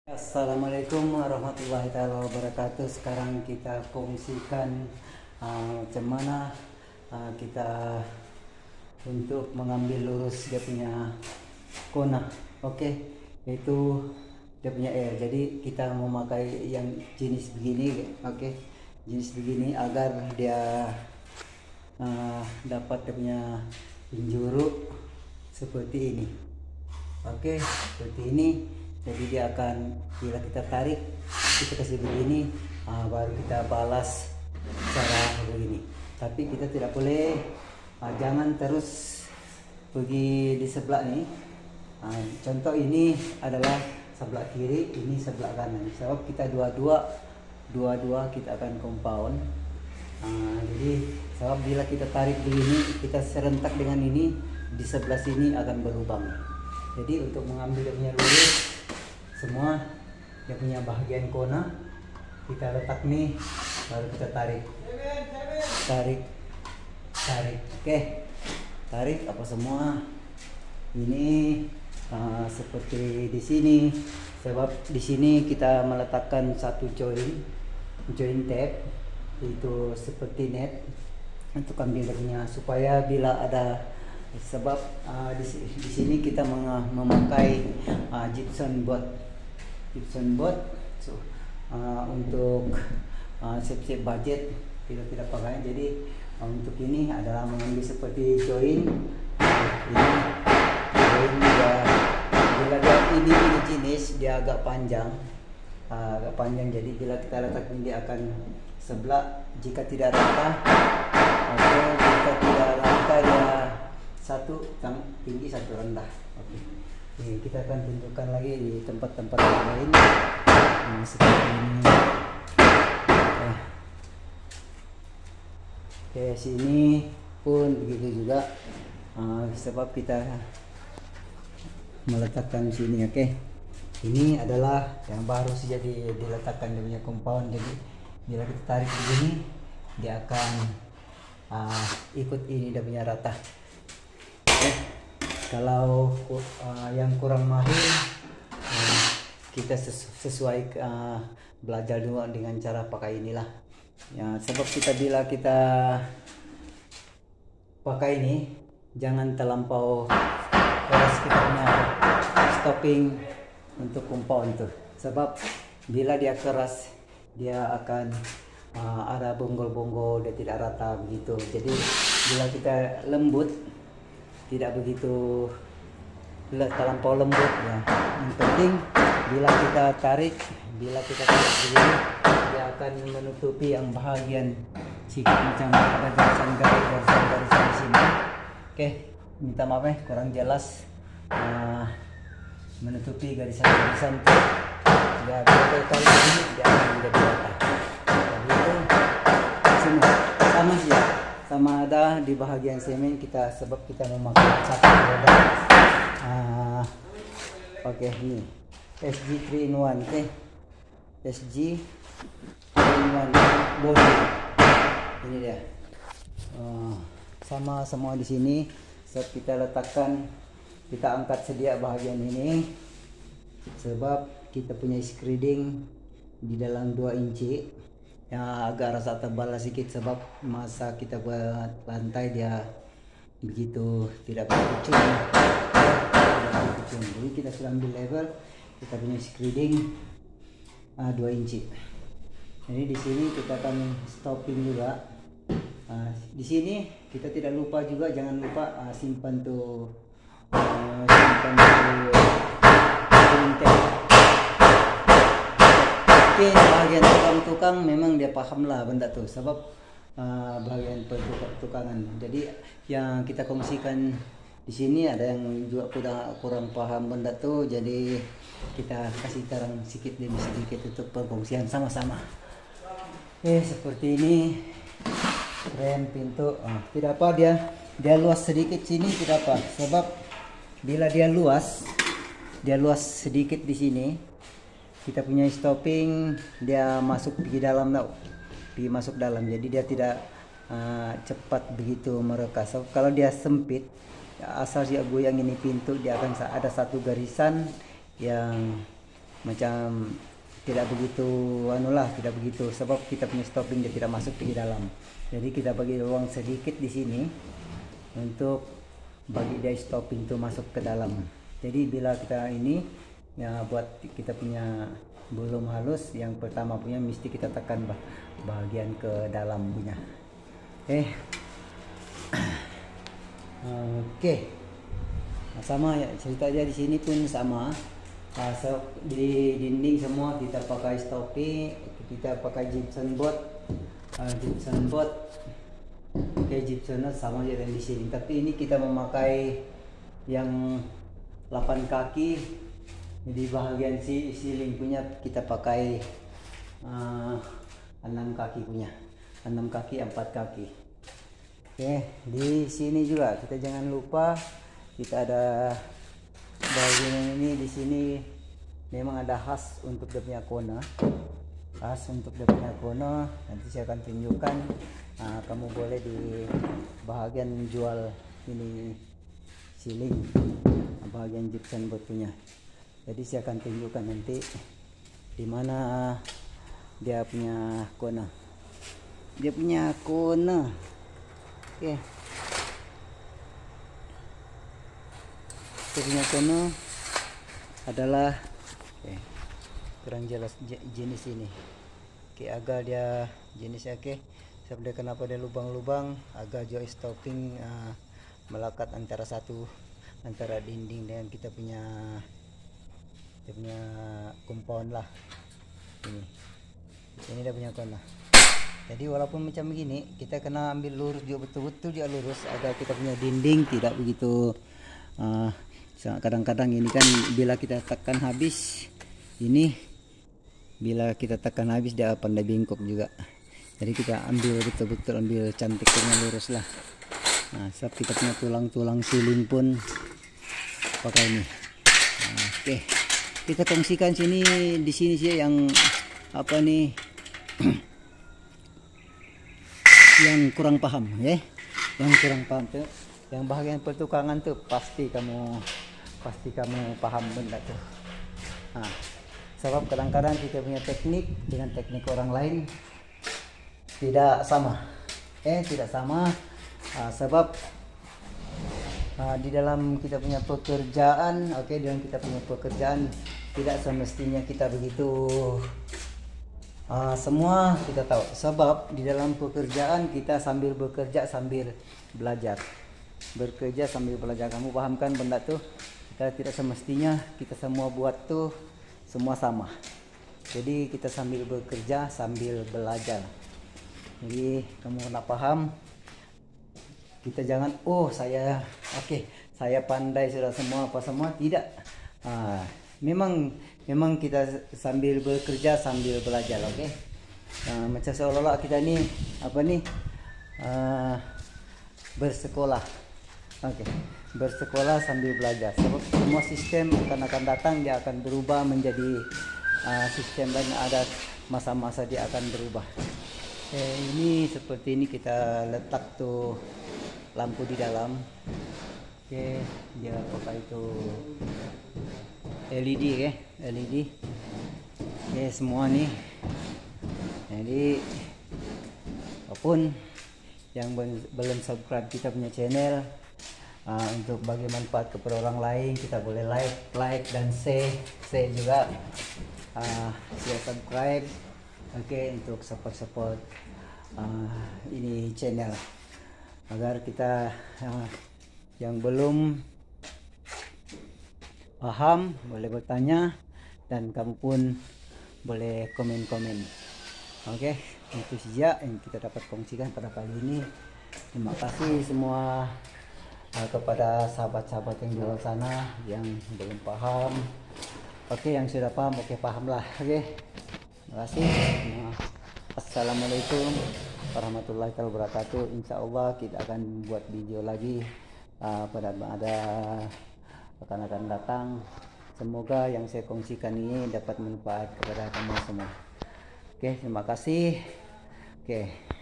Assalamualaikum warahmatullahi wabarakatuh. Sekarang kita kongsikan macam mana kita untuk mengambil lurus dia punya kona. Oke, itu dia punya air. Jadi kita memakai yang jenis begini, oke, jenis begini agar dia dapat dia punya penjuru seperti ini. Oke, seperti ini. Jadi dia akan, bila kita tarik, kita kasih begini, baru kita balas cara begini. Tapi kita tidak boleh, jangan terus pergi di sebelah ini. Contoh ini adalah sebelah kiri, ini sebelah kanan. Sebab kita dua-dua kita akan compound. Jadi sebab bila kita tarik begini, kita serentak dengan ini, di sebelah sini akan berlubang. Jadi untuk mengambil punya lurus semua dia punya bagian kona kita letak nih, baru kita tarik, oke, tarik apa semua ini seperti di sini. Sebab di sini kita meletakkan satu join tab itu seperti net untuk ambil punya, supaya bila ada, sebab di sini kita memakai gypsum board. So, untuk save budget kita tidak pakai. Jadi untuk ini adalah mengambil seperti join ini, dia, bila dia ini jenis dia agak panjang, jadi bila kita letak ini dia akan sebelah, jika tidak rata atau jika tidak rata dia satu tinggi satu rendah. Oke. Ini kita akan tunjukkan lagi di tempat-tempat yang lain seperti ini. Oke, sini pun begitu juga, sebab kita meletakkan sini. Oke, ini adalah yang baru saja diletakkan dia punya compound. Jadi bila kita tarik begini dia akan ikut ini dia punya rata. Kalau yang kurang mahir, kita sesuai belajar dulu dengan cara pakai inilah. Ya, sebab bila kita pakai ini jangan terlampau keras, kita punya stopping untuk compound tuh. Sebab bila dia keras dia akan ada bonggol-bonggol, dia tidak rata begitu. Jadi bila kita lembut, tidak begitu terlampau lembut ya. Yang penting bila kita tarik begini, dia akan menutupi yang bahagian sikit macam ada garisan di sini. Oke, minta maaf kurang jelas, menutupi garisan-garisan itu ya. Kalau ini dia akan menjadi rata. Jadi itu semua sama sih ya. Sama ada di bahagian semen kita, sebab kita memakai satu roda. Oke, ini SG 3 in 1. Oke, SG 3 in 1 body. Ini dia. Sama semua di sini. Sebab kita letakkan, kita angkat sedia bahagian ini, sebab kita punya screeding di dalam 2 inci. Yang agak rasa tebal sedikit, sebab masa kita buat lantai dia begitu tidak berkucing. Jadi kita sudah ambil level, kita punya screeding 2 inci. Jadi di sini kita akan stopping juga. Di sini kita tidak lupa juga, jangan lupa simpan tuh Mungkin bagian tukang-tukang memang dia paham lah benda tuh, sebab bagian pertukangan. Jadi yang kita kongsikan di sini ada yang juga kurang paham benda tuh, jadi kita kasih terang sedikit demi sedikit untuk perkongsian sama-sama. Seperti ini rem pintu. Tidak apa, dia luas sedikit sini tidak apa, sebab bila dia luas sedikit di sini, kita punya stopping dia masuk pergi masuk dalam, jadi dia tidak cepat begitu mereka. So, kalau dia sempit, asal dia goyang ini pintu, dia akan ada satu garisan yang macam tidak begitu tidak begitu, sebab kita punya stopping dia tidak masuk ke dalam. Jadi kita bagi ruang sedikit di sini untuk bagi dia stopping itu masuk ke dalam. Jadi bila kita ini ya buat kita punya belum halus, yang pertama punya mesti kita tekan bagian ke dalam punya. Oke. Nah, sama ya cerita aja di sini pun sama. So, di dinding semua kita pakai stopping, kita pakai gypsum board, Oke, gypsum sama aja dengan di sini. Tapi ini kita memakai yang 8 kaki. Jadi bahagian ceiling punya kita pakai 6 kaki punya. 6 kaki, 4 kaki. Oke, di sini juga kita jangan lupa kita ada bagian ini. Di sini memang ada khas untuk dia punya kona. Nanti saya akan tunjukkan. Kamu boleh di bahagian jual ini ceiling, bahagian gypsum board punya. Jadi saya akan tunjukkan nanti di mana dia punya kona. Oke. Dia punya kona adalah kurang jelas jenis ini. Agak dia jenisnya sebenarnya kenapa dia lubang-lubang, agak jauh stopping melekat antara dinding dengan kita punya compound lah. Ini dia punya kona. Jadi walaupun macam begini, kita kena ambil lurus juga, betul-betul dia lurus agar kita punya dinding tidak begitu kadang-kadang ini kan bila kita tekan habis dia pandai bengkok juga. Jadi kita ambil betul-betul ambil cantiknya lurus lah. Nah, sebab kita punya tulang-tulang ceiling pun pakai ini. Oke. Kita kongsikan di sini sih yang apa nih yang kurang paham ya. Yang kurang paham tuh, yang bahagian pertukangan tuh pasti kamu paham benda tuh. Nah, sebab kadang-kadang kita punya teknik dengan teknik orang lain tidak sama. Sebab di dalam kita punya pekerjaan, tidak semestinya kita begitu semua kita tahu. Sebab di dalam pekerjaan kita sambil bekerja sambil belajar. Kamu paham kan benda tuh? Kita tidak semestinya kita semua buat tuh semua sama. Jadi kita sambil bekerja sambil belajar. Jadi kamu kena paham. Kita jangan saya pandai sudah semua tidak. Memang kita sambil bekerja sambil belajar, oke. Macam seolah-olah kita nih bersekolah, bersekolah sambil belajar. Sebab semua sistem akan datang, dia akan berubah menjadi sistem lain, ada masa-masa dia akan berubah. Ini seperti ini kita letak tuh lampu di dalam. Dia pakai itu LED LED. Semua nih. Jadi apapun yang belum subscribe kita punya channel, untuk bagi manfaat kepada orang lain, kita boleh like dan share juga. Share, subscribe, untuk support ini channel, agar kita yang belum paham boleh bertanya, dan kamu pun boleh komen-komen. Itu saja yang kita dapat kongsikan pada kali ini. Terima kasih semua kepada sahabat-sahabat yang di luar sana yang belum paham. Yang sudah paham, pahamlah. Terima kasih. Assalamualaikum warahmatullahi wabarakatuh. Insya Allah kita akan buat video lagi pada ada akan datang. Semoga yang saya kongsikan ini dapat manfaat kepada kamu semua. Terima kasih.